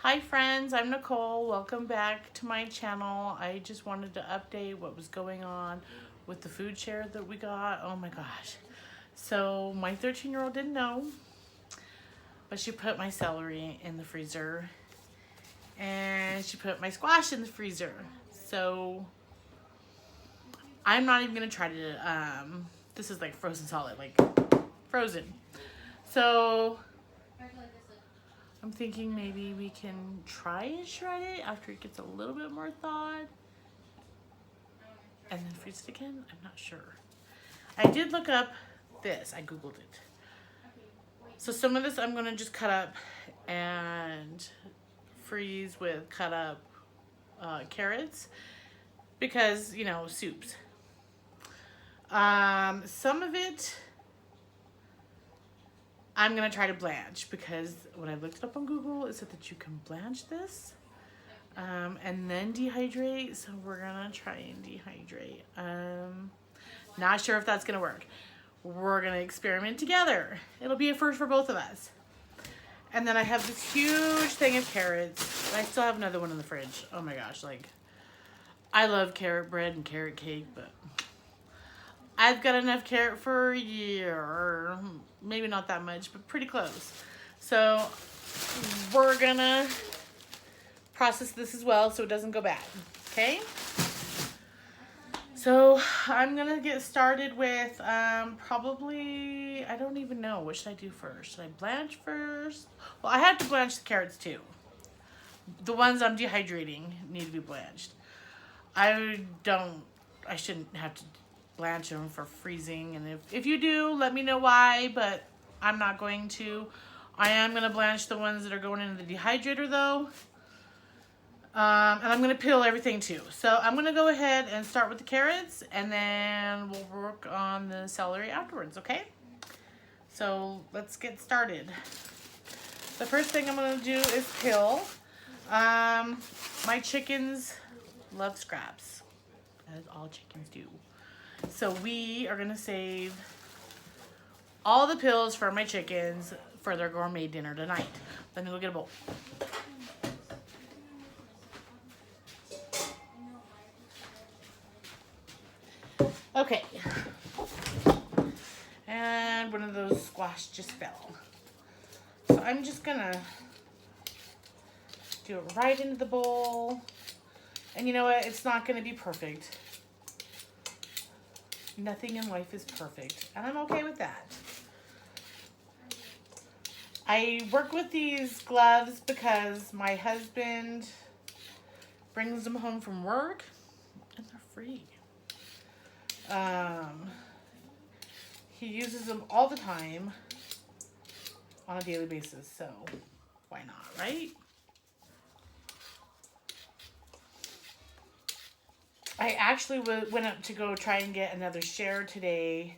Hi friends, I'm Nicole. Welcome back to my channel. I just wanted to update what was going on with the food share that we got. Oh my gosh. So my 13-year-old didn't know, but she put my celery in the freezer and she put my squash in the freezer. So I'm not even gonna try to, this is like frozen solid, like frozen. So I'm thinking maybe we can try and shred it after it gets a little bit more thawed and then freeze it again. I'm not sure. I did look up this. I Googled it. So some of this I'm going to just cut up and freeze with cut up carrots because, you know, soups. Some of it I'm going to try to blanch because when I looked it up on Google, it said that you can blanch this and then dehydrate. So we're going to try and dehydrate. Not sure if that's going to work. We're going to experiment together. It'll be a first for both of us. And then I have this huge thing of carrots. I still have another one in the fridge. Oh my gosh, like, I love carrot bread and carrot cake, but I've got enough carrot for a year. Maybe not that much, but pretty close. So we're gonna process this as well so it doesn't go bad, okay? So I'm gonna get started with probably, I don't even know, what should I do first? Should I blanch first? Well, I have to blanch the carrots too. The ones I'm dehydrating need to be blanched. I shouldn't have to blanch them for freezing, and if you do, let me know why, but I'm not going to. I am gonna blanch the ones that are going into the dehydrator though. And I'm gonna peel everything too. So I'm gonna go ahead and start with the carrots and then we'll work on the celery afterwards, okay? So let's get started. The first thing I'm gonna do is peel. My chickens love scraps, as all chickens do. So we are gonna save all the peels for my chickens for their gourmet dinner tonight. Let me go get a bowl. Okay, and one of those squash just fell. So I'm just gonna do it right into the bowl. And you know what? It's not gonna be perfect. Nothing in life is perfect, and I'm okay with that. I work with these gloves because my husband brings them home from work, and they're free. He uses them all the time on a daily basis, so why not, right? I actually went up to go try and get another share today,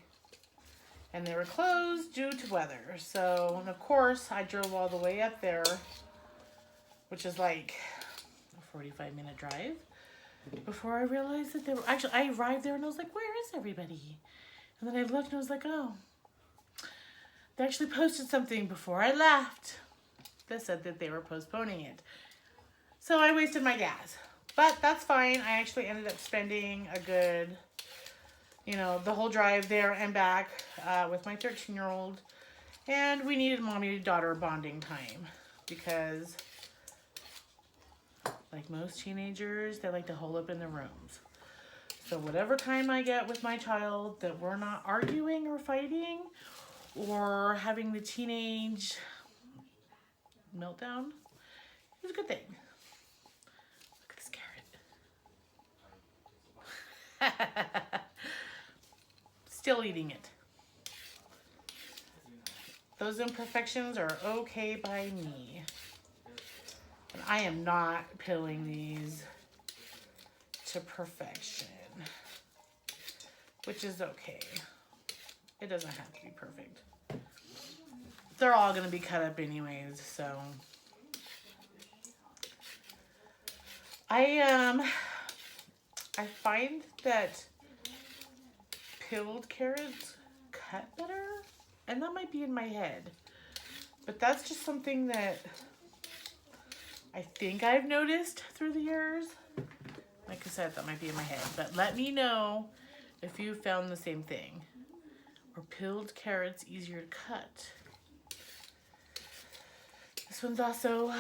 and they were closed due to weather. So, and of course, I drove all the way up there, which is like a 45-minute drive, before I realized that they were, actually, I arrived there and I was like, where is everybody? And then I looked and I was like, oh, they actually posted something before I left that said that they were postponing it. So I wasted my gas, but that's fine. I actually ended up spending a good, you know, the whole drive there and back with my 13-year-old. And we needed mommy-daughter bonding time because, like most teenagers, they like to hole up in their rooms. So whatever time I get with my child that we're not arguing or fighting or having the teenage meltdown, it's a good thing. Look at this carrot. Still eating it. Those imperfections are okay by me. And I am not peeling these to perfection, which is okay. It doesn't have to be perfect. They're all gonna be cut up anyways, so. I find that peeled carrots cut better, and that might be in my head, but that's just something that I think I've noticed through the years. Like I said, that might be in my head. But let me know if you found the same thing. Are peeled carrots easier to cut? This one's also,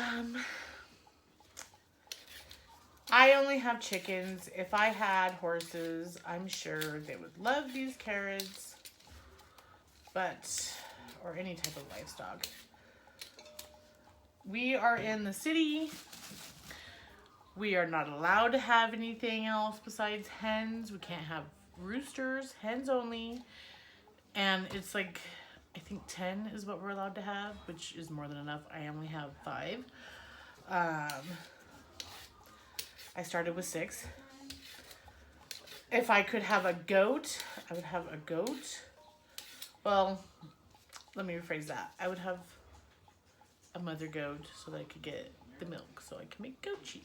I only have chickens. If I had horses, I'm sure they would love these carrots. But, or any type of livestock. We are in the city. We are not allowed to have anything else besides hens. We can't have roosters, hens only. And it's like, I think 10 is what we're allowed to have, which is more than enough. I only have 5. I started with 6. If I could have a goat, I would have a goat. Well, let me rephrase that. I would have a mother goat so that I could get the milk so I can make goat cheese.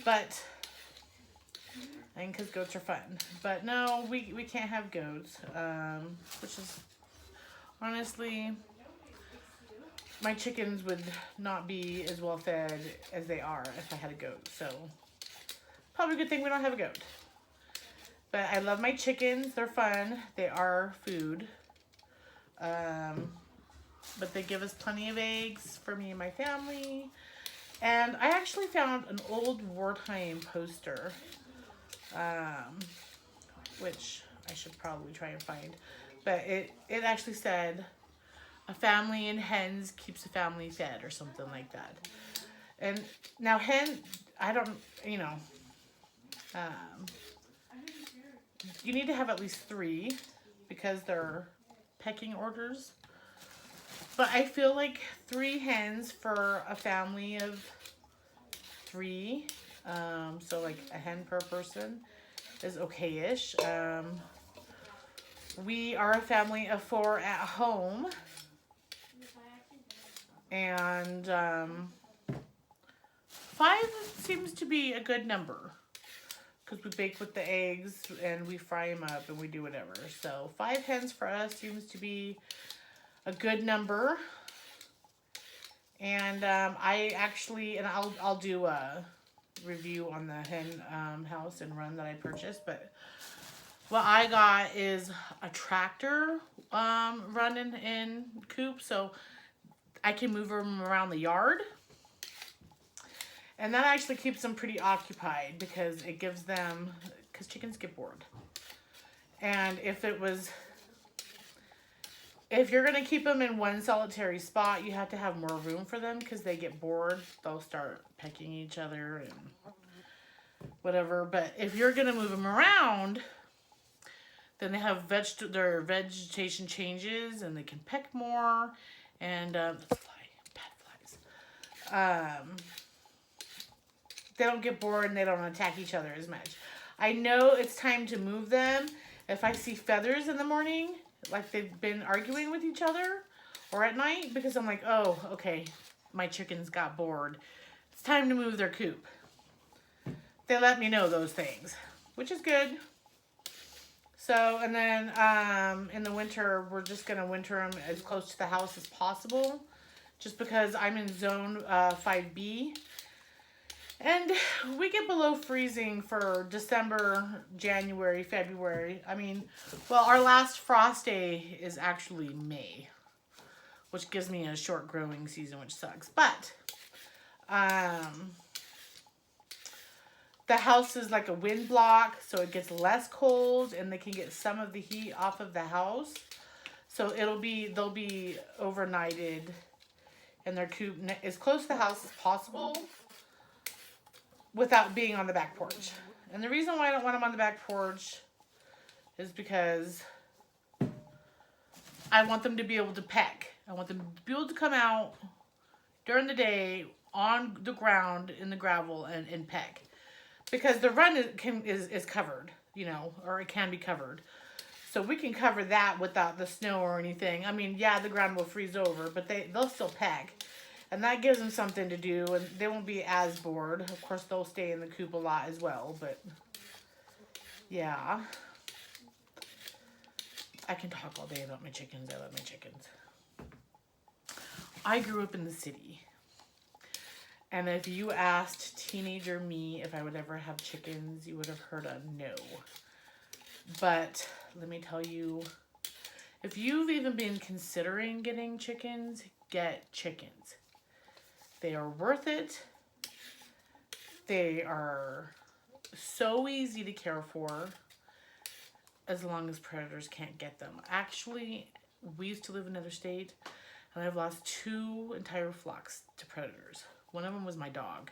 But, and because goats are fun. But no, we can't have goats, which is, honestly, my chickens would not be as well fed as they are if I had a goat. So, probably a good thing we don't have a goat. But I love my chickens. They're fun. They are food. But they give us plenty of eggs for me and my family. And I actually found an old wartime poster, which I should probably try and find. But it actually said, a family in hens keeps a family fed, or something like that. And now I don't, you know, you need to have at least 3 because they're pecking orders. But I feel like 3 hens for a family of 3, so like a hen per person is okay-ish. We are a family of 4 at home, and 5 seems to be a good number because we bake with the eggs and we fry them up and we do whatever. So 5 hens for us seems to be a good number. And I'll do a review on the hen house and run that I purchased. But what I got is a tractor running in coop, so I can move them around the yard. And that actually keeps them pretty occupied because it gives them, because chickens get bored. And if you're going to keep them in one solitary spot, you have to have more room for them because they get bored. They'll start pecking each other and whatever. But if you're going to move them around, then they have their vegetation changes and they can peck more. And bad flies. They don't get bored and they don't attack each other as much. I know it's time to move them if I see feathers in the morning, like they've been arguing with each other, or at night, because I'm like, oh, okay, my chickens got bored. It's time to move their coop. They let me know those things, which is good. So, and then in the winter, we're just going to winter them as close to the house as possible, just because I'm in zone 5B. And we get below freezing for December, January, February. I mean, well, our last frost day is actually May, which gives me a short growing season, which sucks. But the house is like a wind block, so it gets less cold, and they can get some of the heat off of the house. So they'll be overnighted in their coop as close to the house as possible, without being on the back porch. And the reason why I don't want them on the back porch is because I want them to be able to peck. I want them to be able to come out during the day on the ground in the gravel and peck. Because the run is covered, you know, or it can be covered. So we can cover that without the snow or anything. I mean, yeah, the ground will freeze over, but they'll still peck. And that gives them something to do, and they won't be as bored. Of course, they'll stay in the coop a lot as well, but yeah. I can talk all day about my chickens. I love my chickens. I grew up in the city, And if you asked teenager me if I would ever have chickens, you would have heard a no. But let me tell you, if you've even been considering getting chickens, get chickens. They are worth it. They are so easy to care for as long as predators can't get them. Actually, we used to live in another state, and I've lost 2 entire flocks to predators. One of them was my dog.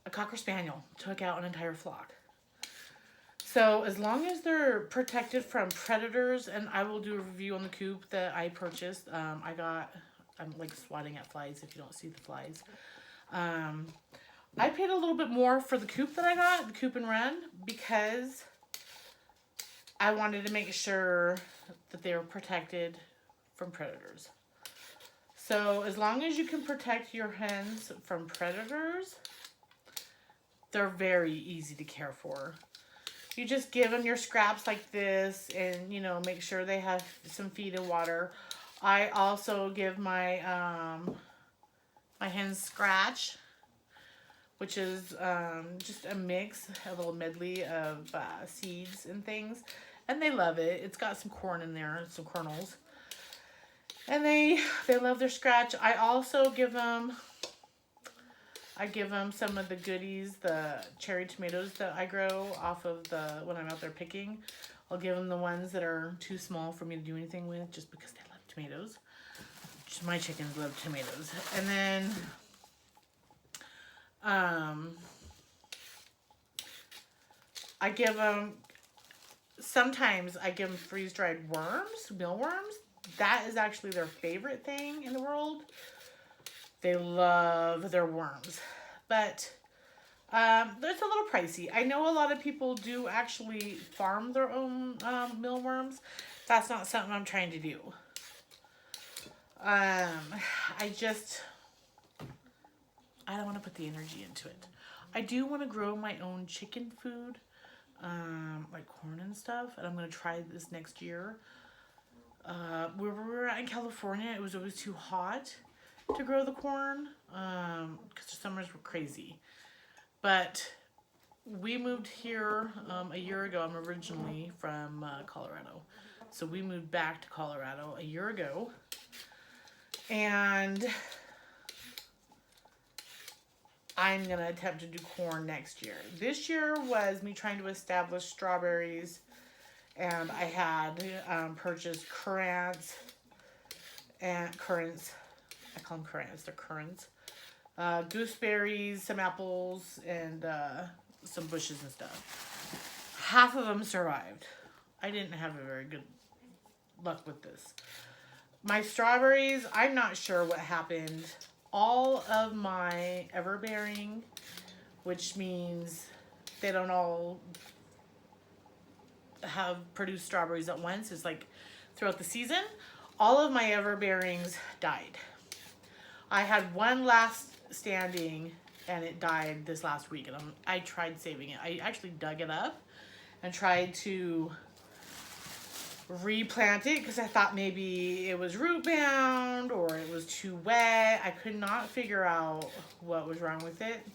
A Cocker Spaniel took out an entire flock. So as long as they're protected from predators, and I will do a review on the coop that I purchased. I'm like swatting at flies if you don't see the flies. I paid a little bit more for the coop that I got, the coop and run, because I wanted to make sure that they were protected from predators. So as long as you can protect your hens from predators, they're very easy to care for. You just give them your scraps like this and, you know, make sure they have some feed and water. I also give my my hens scratch, which is just a mix, a little medley of seeds and things. And they love it. It's got some corn in there, some kernels. And they love their scratch. I also give them some of the goodies, the cherry tomatoes that I grow off of when I'm out there picking. I'll give them the ones that are too small for me to do anything with, just because they love tomatoes. Just my chickens love tomatoes. And then I give them, sometimes I give them freeze-dried worms, mealworms. That is actually their favorite thing in the world. They love their worms. But it's a little pricey. I know a lot of people do actually farm their own mealworms. That's not something I'm trying to do. I don't want to put the energy into it. I do want to grow my own chicken food, like corn and stuff, and I'm going to try this next year. Where we were at in California, it was always too hot to grow the corn, because the summers were crazy. But we moved here a year ago. I'm originally from Colorado. So we moved back to Colorado a year ago. And I'm going to attempt to do corn next year. This year was me trying to establish strawberries. And I had purchased currants. I call them currants. They're currants. Gooseberries, some apples, and some bushes and stuff. Half of them survived. I didn't have a very good luck with this. My strawberries, I'm not sure what happened. All of my everbearing, which means they don't all have produced strawberries at once. It's like throughout the season, all of my everbearings died. I had one last standing and it died this last week, and I tried saving it. I actually dug it up and tried to replant it because I thought maybe it was root bound or it was too wet. I could not figure out what was wrong with it.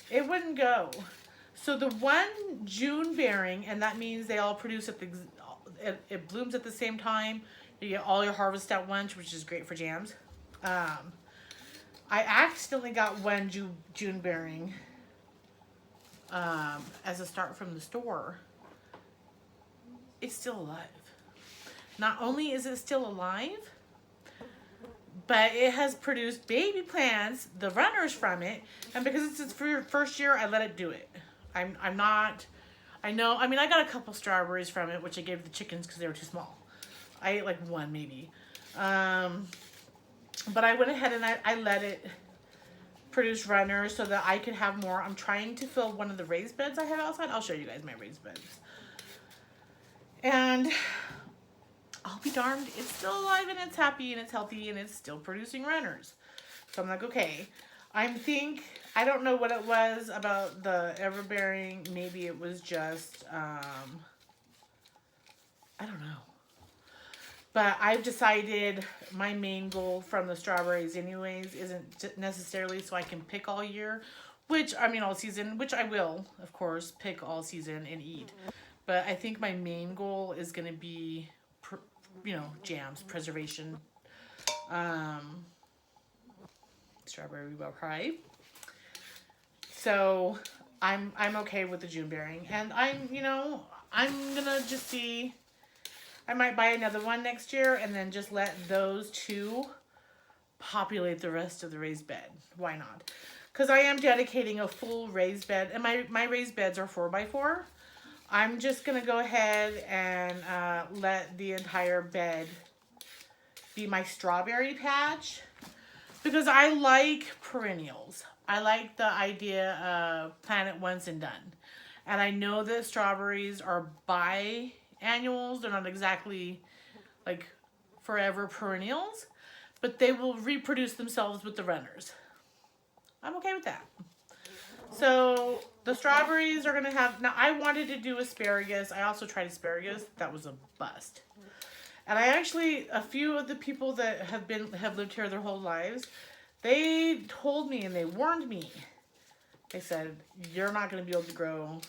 It wouldn't go. So the one June bearing, and that means they all produce it blooms at the same time. You get all your harvest at once, which is great for jams. I accidentally got one June bearing as a start from the store. It's still alive. Not only is it still alive, but it has produced baby plants, the runners from it, and because it's its first year, I let it do it. I got a couple strawberries from it, which I gave the chickens because they were too small. I ate like one maybe. But I went ahead and I let it produce runners so that I could have more. I'm trying to fill one of the raised beds I have outside. I'll show you guys my raised beds. And I'll be darned, it's still alive and it's happy and it's healthy and it's still producing runners. So I'm like, okay. I don't know what it was about the everbearing. Maybe it was just, I don't know. But I've decided my main goal from the strawberries anyways isn't necessarily so I can pick all year, which, I mean, all season, which I will, of course, pick all season and eat. But I think my main goal is going to be, jams, preservation, um, strawberry bell pie. So I'm okay with the June bearing, and I'm gonna just see. I might buy another one next year, and then just let those two populate the rest of the raised bed. Why not? Because I am dedicating a full raised bed, and my raised beds are 4x4. I'm just gonna go ahead and let the entire bed be my strawberry patch, because I like perennials. I like the idea of plant it once and done. And I know that strawberries are biannuals. They're not exactly like forever perennials, but they will reproduce themselves with the runners. I'm okay with that. So the strawberries are gonna have, now I wanted to do asparagus. I also tried asparagus. That was a bust. And I actually, a few of the people that have lived here their whole lives, they told me and they warned me. They said, you're not going to be able to grow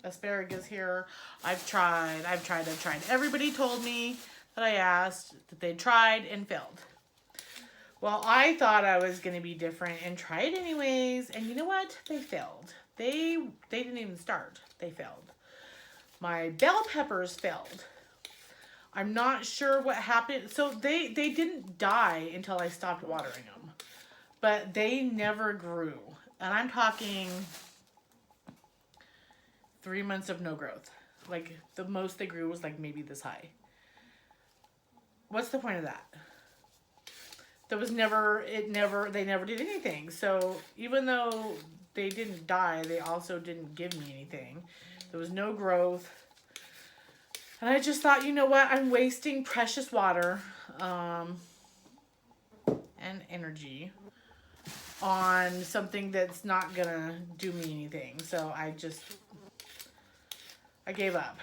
asparagus here. I've tried. Everybody told me that I asked that they tried and failed. Well, I thought I was going to be different and try it anyways. And you know what? They failed. They didn't even start. They failed. My bell peppers failed. I'm not sure what happened. So they didn't die until I stopped watering them. But they never grew. And I'm talking 3 months of no growth. Like, the most they grew was like maybe this high. What's the point of that? They never did anything. So even though they didn't die, they also didn't give me anything. There was no growth. And I just thought, you know what? I'm wasting precious water and energy on something that's not gonna do me anything. So I gave up.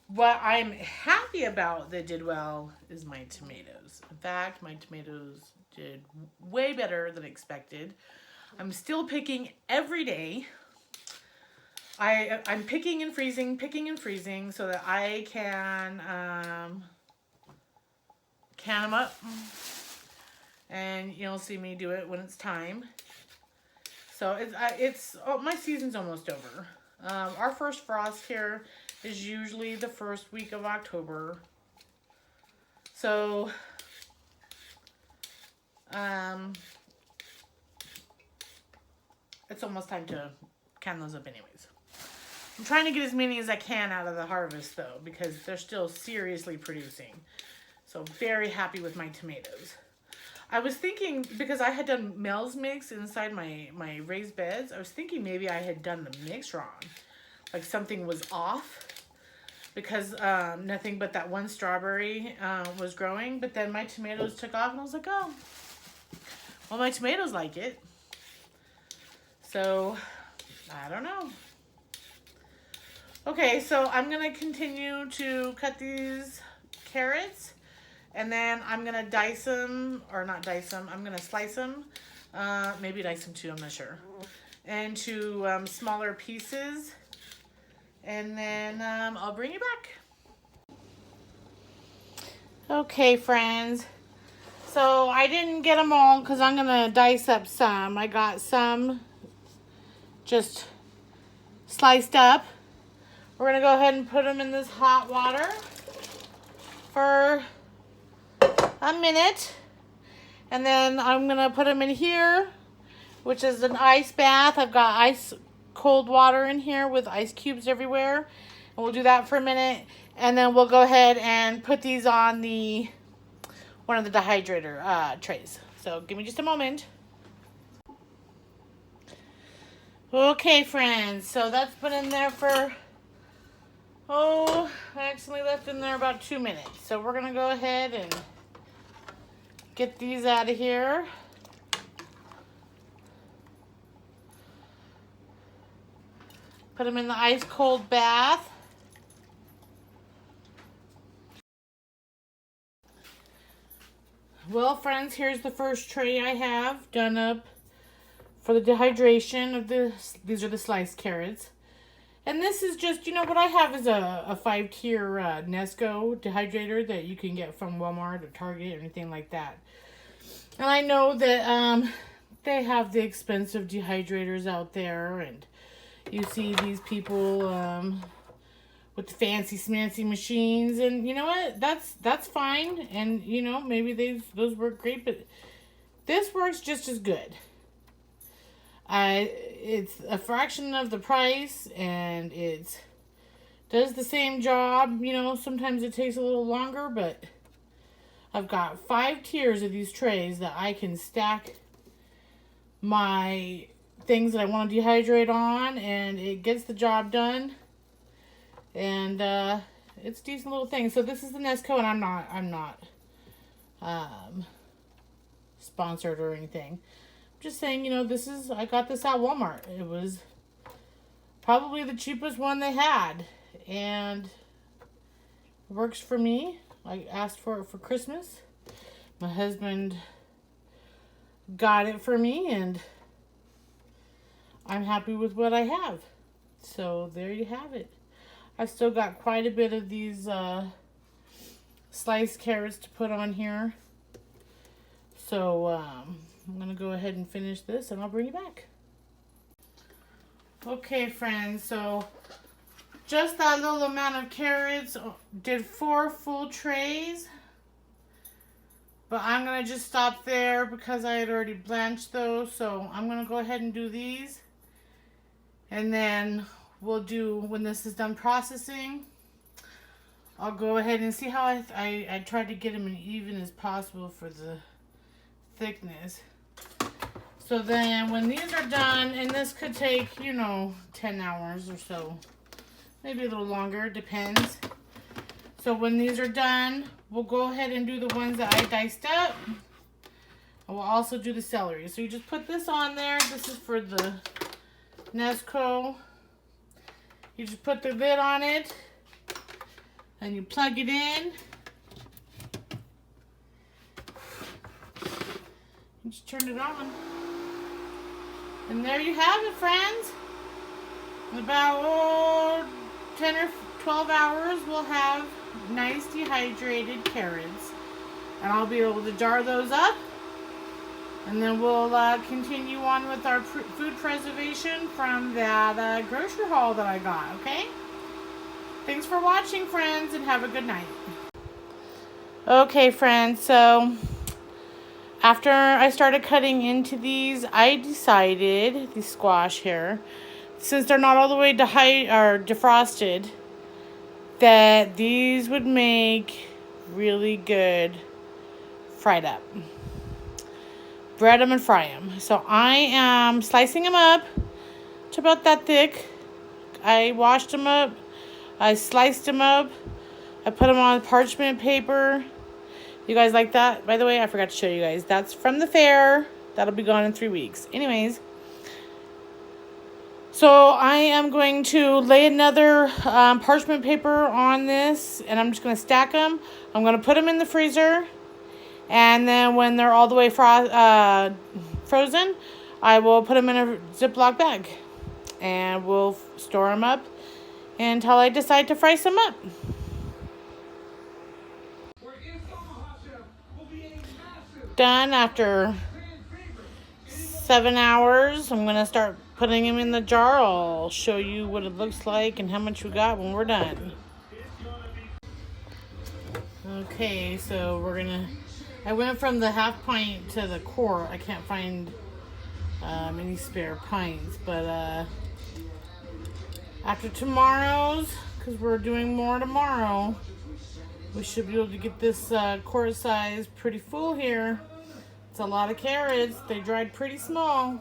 What I'm happy about that did well is my tomatoes. In fact, my tomatoes did way better than expected. I'm still picking every day. I'm picking and freezing so that I can can them up. And you'll see me do it when it's time. So my season's almost over. Our first frost here is usually the first week of October. So it's almost time to can those up anyways. I'm trying to get as many as I can out of the harvest though, because they're still seriously producing. So very happy with my tomatoes. I was thinking, because I had done Mel's mix inside my raised beds, I was thinking maybe I had done the mix wrong. Like something was off, because nothing but that one strawberry was growing. But then my tomatoes took off and I was like, oh, well, my tomatoes like it. So, I don't know. Okay, so I'm going to continue to cut these carrots. And then I'm going to dice them, or not dice them, I'm going to slice them. Maybe dice them too, I'm not sure. Into smaller pieces. And then I'll bring you back. Okay, friends. So I didn't get them all because I'm going to dice up some. I got some just sliced up. We're going to go ahead and put them in this hot water for a minute. And then I'm going to put them in here, which is an ice bath. I've got ice cold water in here with ice cubes everywhere. And we'll do that for a minute. And then we'll go ahead and put these on one of the dehydrator trays. So give me just a moment. Okay, friends. So that's been in there for, I accidentally left in there about 2 minutes. So we're going to go ahead and get these out of here. Put them in the ice cold bath. Well, friends, here's the first tray I have done up for the dehydration of this. These are the sliced carrots. And this is just, you know, what I have is a 5-tier Nesco dehydrator that you can get from Walmart or Target or anything like that. And I know that they have the expensive dehydrators out there, and you see these people with the fancy smancy machines, and you know what? That's fine, and you know, maybe those work great, but this works just as good. It's a fraction of the price, and it does the same job. You know, sometimes it takes a little longer, but I've got 5 tiers of these trays that I can stack my things that I want to dehydrate on, and it gets the job done. And it's a decent little thing. So this is the Nesco, and I'm not sponsored or anything. Just saying, you know, I got this at Walmart. It was probably the cheapest one they had, and it works for me. I asked for it for Christmas. My husband got it for me, and I'm happy with what I have. So there you have it. I've still got quite a bit of these sliced carrots to put on here. So I'm going to go ahead and finish this, and I'll bring you back. Okay, friends, so just that little amount of carrots did 4 full trays. But I'm going to just stop there because I had already blanched those. So I'm going to go ahead and do these. And then we'll do, when this is done processing, I'll go ahead and see how I tried to get them as even as possible for the thickness. So then when these are done, and this could take, you know, 10 hours or so, maybe a little longer, depends. So when these are done, we'll go ahead and do the ones that I diced up. And we'll also do the celery. So you just put this on there. This is for the Nesco. You just put the lid on it, and you plug it in. You just turn it on. And there you have it, friends. In about 10 or 12 hours, we'll have nice dehydrated carrots. And I'll be able to jar those up. And then we'll continue on with our food preservation from that grocery haul that I got, okay? Thanks for watching, friends, and have a good night. Okay, friends, so after I started cutting into these, I decided, the squash here, since they're not all the way defrosted, that these would make really good fried up. Bread them and fry them. So I am slicing them up to about that thick. I washed them up. I sliced them up. I put them on parchment paper. You guys like that? By the way, I forgot to show you guys. That's from the fair. That'll be gone in 3 weeks. Anyways. So I am going to lay another parchment paper on this. And I'm just going to stack them. I'm going to put them in the freezer. And then when they're all the way frozen, I will put them in a Ziploc bag. And we'll store them up until I decide to fry some up. Done after 7 hours. I'm going to start putting them in the jar. I'll show you what it looks like and how much we got when we're done. Okay, so we're going to... I went from the half pint to the quart. I can't find any spare pints, but after tomorrow's, because we're doing more tomorrow, we should be able to get this quart size pretty full here. It's a lot of carrots. They dried pretty small.